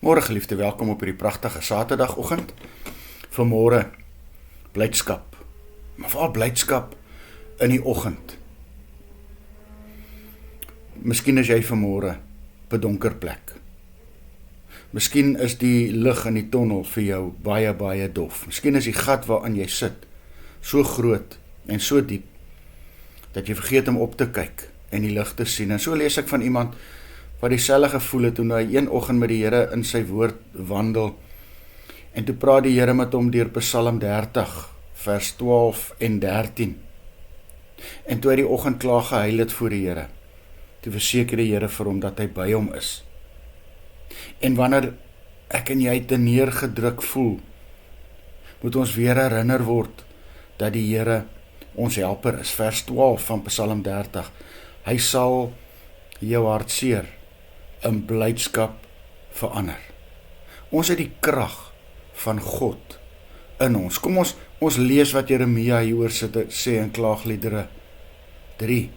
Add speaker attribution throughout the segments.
Speaker 1: Môre geliefde, welkom op hierdie pragtige Saterdagoggend. Vanmôre blydskap, maar veral blydskap in die oggend. Miskien is jy vanmôre op 'n donker plek. Miskien is die lig in die tonnel vir jou baie dof. Miskien is die gat waarin jy sit so groot en so diep dat jy vergeet om op te kyk en die lig te sien. En so lees ek van iemand wat dieselfde gevoel het toe hy een oggend met die Here in sy woord wandel. En toe praat die Here met hom deur Psalm 30 vers 12 en 13. En toe hy die oggend klaar gehuil het voor die Here, toe verseker die Here vir hom dat hy by hom is. En wanneer ek en jy te neergedruk voel, moet ons weer herinner word dat die Here ons helper is. Vers 12 van Psalm 30. Hy sal jou hartseer in blydskap verander. Ons het die krag van God in ons. Kom ons lees wat Jeremia hieroor sê in Klaagliedere 3.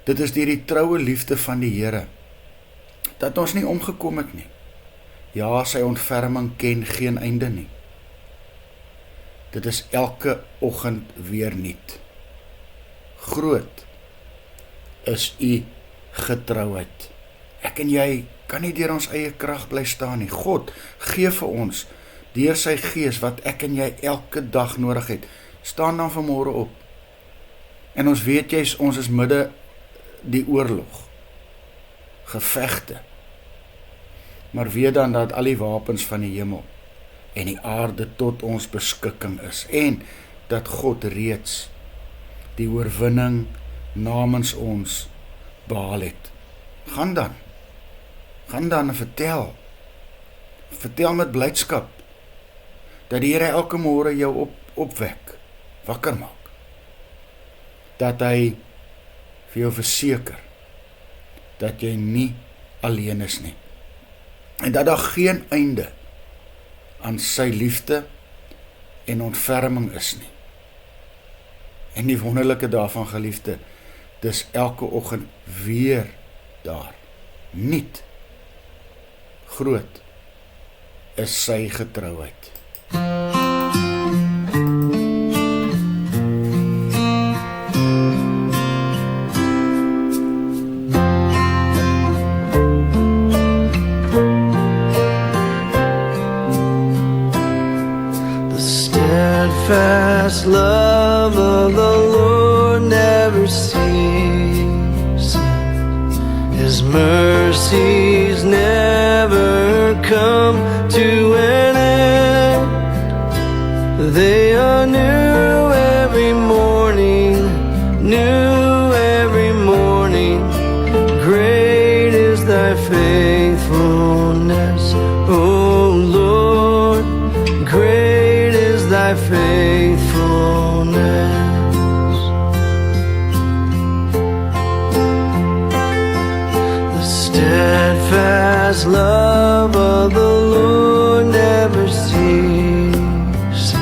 Speaker 1: Dit is deur die troue liefde van die Here dat ons nie omgekom het nie. Ja, sy ontferming ken geen einde nie. Dit is elke oggend weer nuut. Groot is u getrouheid. Ek en jy kan nie deur ons eie krag bly staan nie. God gee vir ons deur sy gees wat ek en jy elke dag nodig het. Staan dan vanmôre op. En ons weet ons is midde die oorlog. Gevegte. Maar weet dan dat al die wapens van die hemel en die aarde tot ons beskikking is. En dat God reeds die oorwinning namens ons behaal het. Gaan dan en vertel met blydskap, dat die Here elke môre jou opwek, wakker maak, dat hy vir jou verseker, dat jy nie alleen is nie, en dat daar geen einde aan sy liefde en ontferming is nie. En die wonderlike daarvan, geliefde, dis elke oggend weer daar. Nuut. Groot is sy getrouheid.
Speaker 2: The steadfast love of the Lord never ceases. His mercies never come to an end. They are new every morning, new every morning. Great is thy faithfulness, O Lord. Great is thy faithfulness. Steadfast love of the Lord never ceases.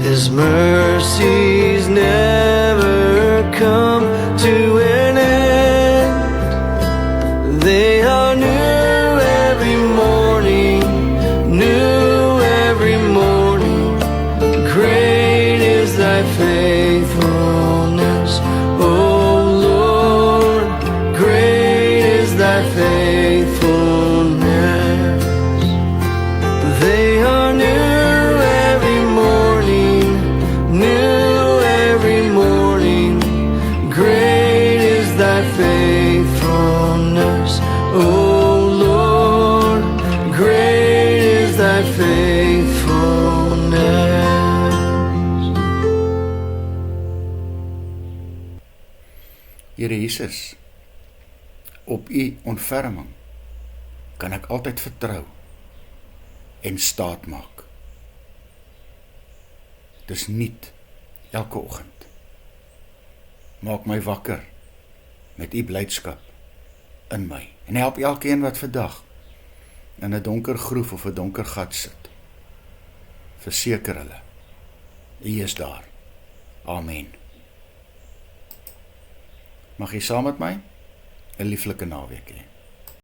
Speaker 2: His mercies never come to an end. They are new every morning, new every morning. Great is thy faithfulness, O Lord. Great is thy faithfulness. They are new every morning, new every morning. Great is thy faithfulness, O Lord. Great is thy faithfulness.
Speaker 1: Here Jesus, op u ontferming kan ek altyd vertrou en staat maak. Dis nuut elke oggend. Maak my wakker met u blydskap in my en help elkeen wat vandag in 'n donker groef of 'n donker gat sit. Verseker hulle, u is daar. Amen. Mag jy saam met my 'n lieflike naweek hê.